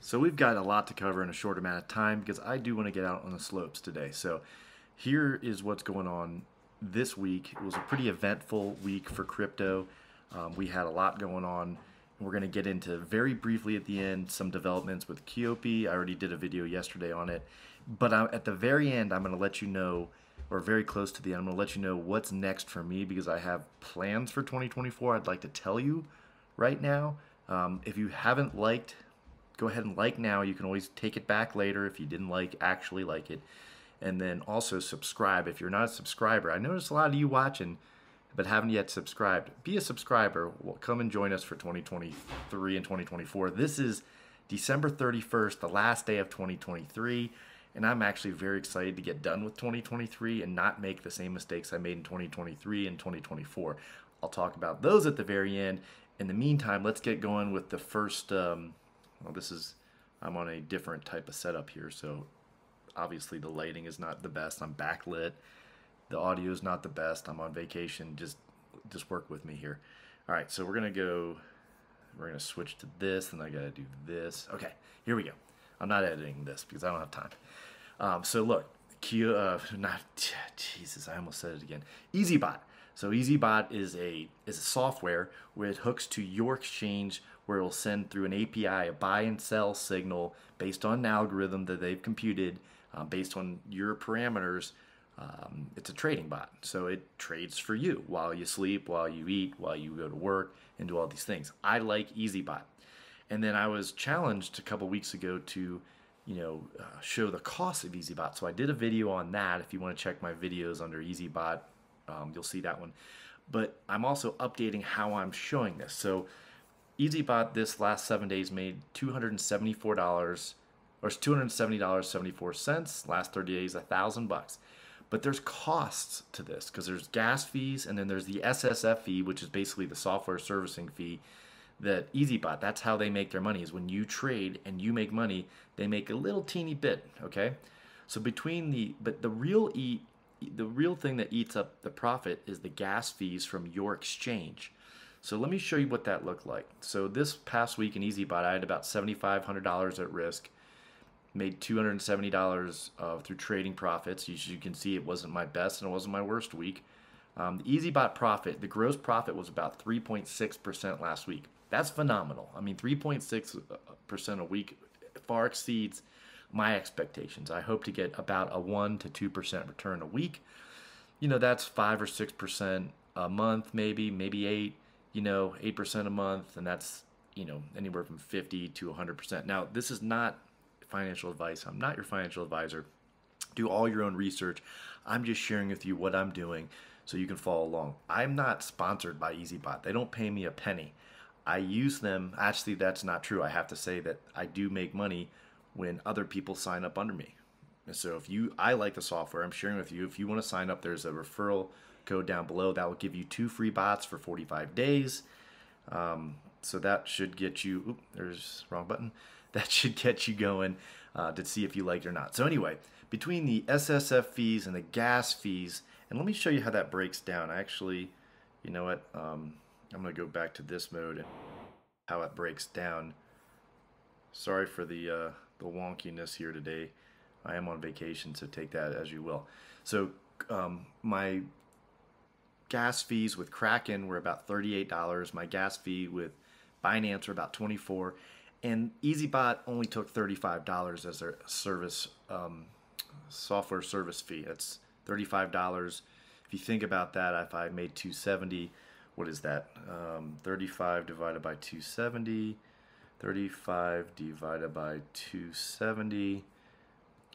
So we've got a lot to cover in a short amount of time because I do want to get out on the slopes today. So here is what's going on this week. It was a pretty eventful week for crypto. We had a lot going on. We're going to get into very briefly at the end some developments with Quopi. I already did a video yesterday on it. But at the very end, I'm going to let you know, or very close to the end, I'm going to let you know what's next for me because I have plans for 2024 I'd like to tell you right now. If you haven't liked, go ahead and like now. You can always take it back later if you didn't actually like it. And then also subscribe if you're not a subscriber. I notice a lot of you watching but haven't yet subscribed. Be a subscriber. Well, come and join us for 2023 and 2024. This is December 31st, the last day of 2023. And I'm actually very excited to get done with 2023 and not make the same mistakes I made in 2023 and 2024. I'll talk about those at the very end. In the meantime, let's get going with the first. Well, I'm on a different type of setup here, so obviously the lighting is not the best. I'm backlit. The audio is not the best. I'm on vacation. Just work with me here. All right, so we're gonna switch to this, and I gotta do this. Okay, here we go. I'm not editing this because I don't have time. So look, Jesus, I almost said it again. Eazybot. So Eazybot is a software where it hooks to your exchange, where it'll send through an API a buy and sell signal based on an algorithm that they've computed based on your parameters. It's a trading bot, so it trades for you while you sleep, while you eat, while you go to work, and do all these things. I like Eazybot. And then I was challenged a couple weeks ago to, show the cost of Eazybot. So I did a video on that. If you want to check my videos under Eazybot, you'll see that one. But I'm also updating how I'm showing this. So Eazybot this last 7 days made $274 or $270.74. Last 30 days, $1,000. But there's costs to this because there's gas fees and then there's the SSF fee, which is basically the software servicing fee that Eazybot, that's how they make their money, is when you trade and you make money, they make a little teeny bit, okay? So the real thing that eats up the profit is the gas fees from your exchange. So let me show you what that looked like. So this past week in Eazybot, I had about $7,500 at risk, made $270 through trading profits. As you can see, it wasn't my best and it wasn't my worst week. The Eazybot profit, the gross profit was about 3.6% last week. That's phenomenal. I mean, 3.6% a week far exceeds my expectations. I hope to get about a 1 to 2% return a week. That's 5 or 6% a month, maybe 8, 8% a month, and that's, anywhere from 50 to 100%. Now, this is not financial advice. I'm not your financial advisor. Do all your own research. I'm just sharing with you what I'm doing so you can follow along. I'm not sponsored by Eazybot. They don't pay me a penny. I use them. Actually, that's not true. I have to say that I do make money when other people sign up under me. And so I like the software. I'm sharing with you. If you want to sign up, there's a referral code down below that will give you 2 free bots for 45 days. So that should get you, there's wrong button. That should get you going to see if you like it or not. So anyway, between the SSF fees and the gas fees, and let me show you how that breaks down. Actually, you know what? I'm going to go back to this mode and how it breaks down. Sorry for the wonkiness here today. I am on vacation, so take that as you will. So my gas fees with Kraken were about $38. My gas fee with Binance were about $24. And Eazybot only took $35 as their service software service fee. That's $35. If you think about that, if I made 270, what is that? 35 divided by 270. 35 divided by 270.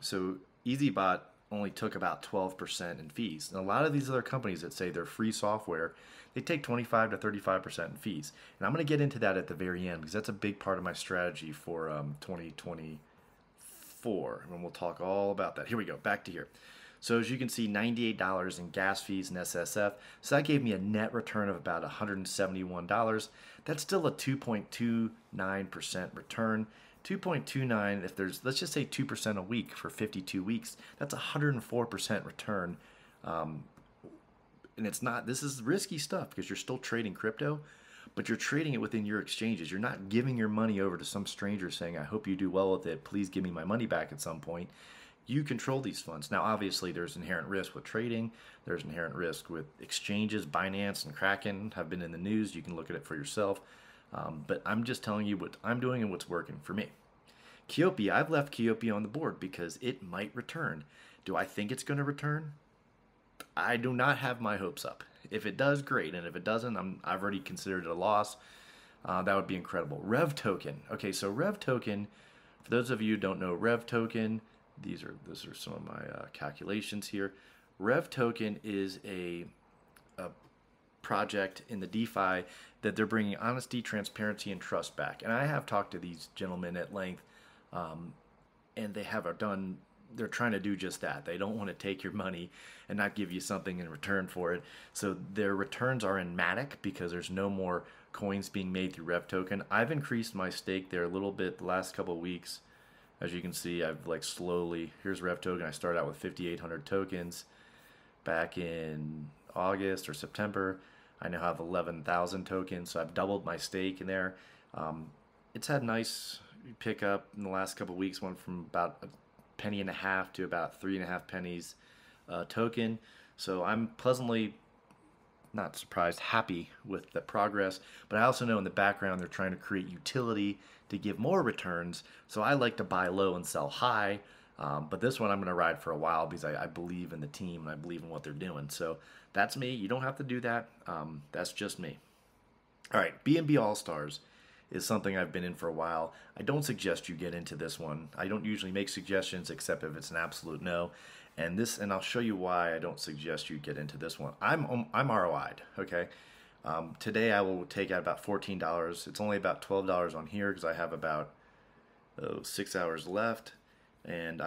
So Eazybot only took about 12% in fees. And a lot of these other companies that say they're free software, they take 25 to 35% in fees. And I'm going to get into that at the very end because that's a big part of my strategy for 2024. And we'll talk all about that. Here we go. Back to here. So as you can see, $98 in gas fees and SSF. So that gave me a net return of about $171. That's still a 2.29% return. 2.29, if there's, let's just say 2% a week for 52 weeks, that's 104% return. And it's not, this is risky stuff because you're still trading crypto, but you're trading it within your exchanges. You're not giving your money over to some stranger saying, I hope you do well with it. Please give me my money back at some point. You control these funds. Now, obviously, there's inherent risk with trading. There's inherent risk with exchanges. Binance and Kraken have been in the news. You can look at it for yourself. But I'm just telling you what I'm doing and what's working for me. Quopi, I've left Quopi on the board because it might return. Do I think it's going to return? I do not have my hopes up. If it does, great. And if it doesn't, I've already considered it a loss. That would be incredible. Revtoken. Okay, so Revtoken, for those of you who don't know Revtoken, these are some of my calculations here. Revtoken is a project in the DeFi that they're bringing honesty, transparency, and trust back. And I have talked to these gentlemen at length, and they're trying to do just that. They don't want to take your money and not give you something in return for it. So their returns are in Matic because there's no more coins being made through Revtoken. I've increased my stake there a little bit the last couple of weeks. As you can see, I've slowly, here's Revtoken. I started out with 5,800 tokens back in August or September. I now have 11,000 tokens, so I've doubled my stake in there. It's had nice pickup in the last couple of weeks, went from about a penny and a half to about 3.5 pennies a token. So I'm pleasantly, not surprised, happy with the progress. But I also know in the background they're trying to create utility to give more returns. So I like to buy low and sell high. But this one I'm going to ride for a while because I believe in the team and I believe in what they're doing. So that's me. You don't have to do that. That's just me. All right, BNB All-Stars is something I've been in for a while. I don't suggest you get into this one. I don't usually make suggestions except if it's an absolute no. And I'll show you why I don't suggest you get into this one. I'm ROI'd, okay? Today I will take out about $14. It's only about $12 on here because I have about 6 hours left, and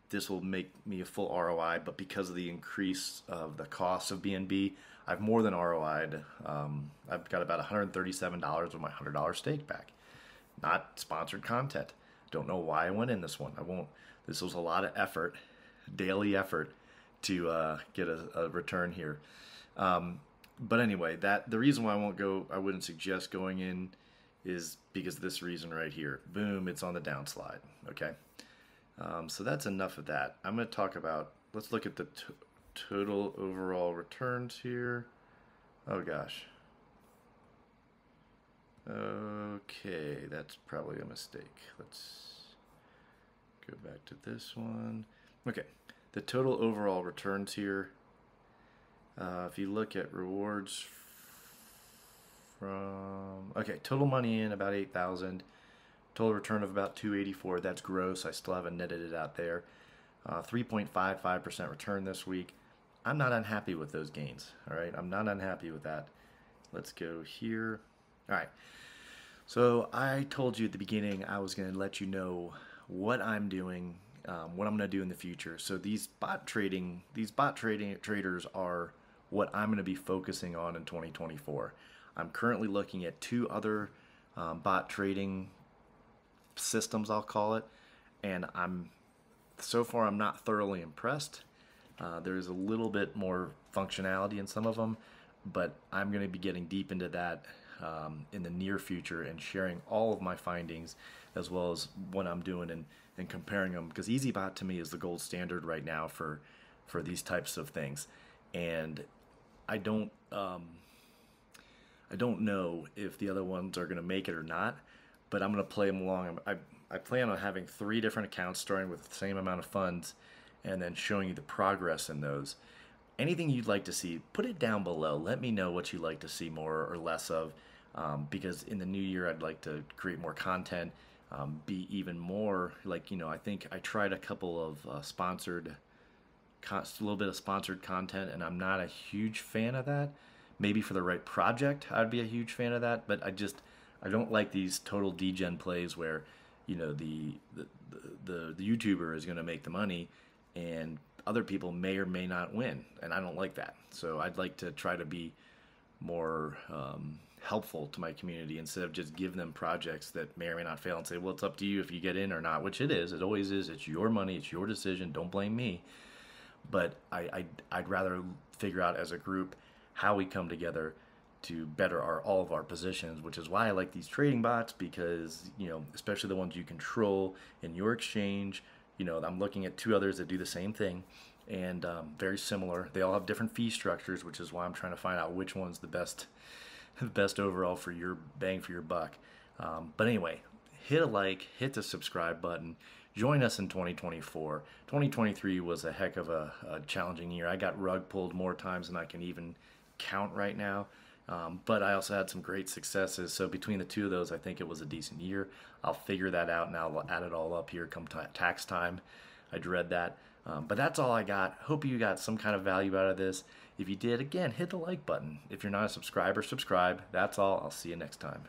this will make me a full ROI. But because of the increase of the cost of BNB, I've more than ROI'd. I've got about $137 of my $100 stake back. Not sponsored content. Don't know why I went in this one. I won't. This was a lot of effort, daily effort, to get a return here. But anyway, the reason why I wouldn't suggest going in is because of this reason right here. Boom, it's on the downslide, okay? So that's enough of that. I'm going to talk about, let's look at the total overall returns here. Oh gosh. Okay, that's probably a mistake. Let's go back to this one. Okay, the total overall returns here. If you look at rewards total money in about 8,000, total return of about 284. That's gross. I still haven't netted it out there. 3.55% return this week. I'm not unhappy with those gains. All right, I'm not unhappy with that. Let's go here. All right. So I told you at the beginning I was going to let you know what I'm doing, what I'm going to do in the future. So these bot trading traders are what I'm going to be focusing on in 2024. I'm currently looking at 2 other bot trading systems, I'll call it, and so far I'm not thoroughly impressed. There's a little bit more functionality in some of them, but I'm going to be getting deep into that in the near future and sharing all of my findings as well as what I'm doing and comparing them, because Eazybot to me is the gold standard right now for these types of things. And I don't know if the other ones are going to make it or not, but I'm going to play them along. I plan on having 3 different accounts starting with the same amount of funds and then showing you the progress in those. Anything you'd like to see, put it down below. Let me know what you'd like to see more or less of, because in the new year I'd like to create more content, be even more I think I tried a couple of a little bit of sponsored content, and I'm not a huge fan of that. Maybe for the right project I'd be a huge fan of that, but I don't like these total degen plays where the YouTuber is going to make the money and other people may or may not win, and I don't like that. So I'd like to try to be more helpful to my community instead of just give them projects that may or may not fail and say, well, it's up to you if you get in or not, which it is. It always is. It's your money. It's your decision. Don't blame me. But I'd rather figure out as a group how we come together to better all of our positions, which is why I like these trading bots, because, you know, especially the ones you control in your exchange. You know, I'm looking at two others that do the same thing, and very similar. They all have different fee structures, which is why I'm trying to find out which one's the best, the best overall for your bang for your buck. But anyway, hit a like, hit the subscribe button. Join us in 2024. 2023 was a heck of a challenging year. I got rug pulled more times than I can even count right now. But I also had some great successes. So between the two of those, I think it was a decent year. I'll figure that out, and I'll add it all up here come tax time. I dread that. But that's all I got. Hope you got some kind of value out of this. If you did, again, hit the like button. If you're not a subscriber, subscribe. That's all. I'll see you next time.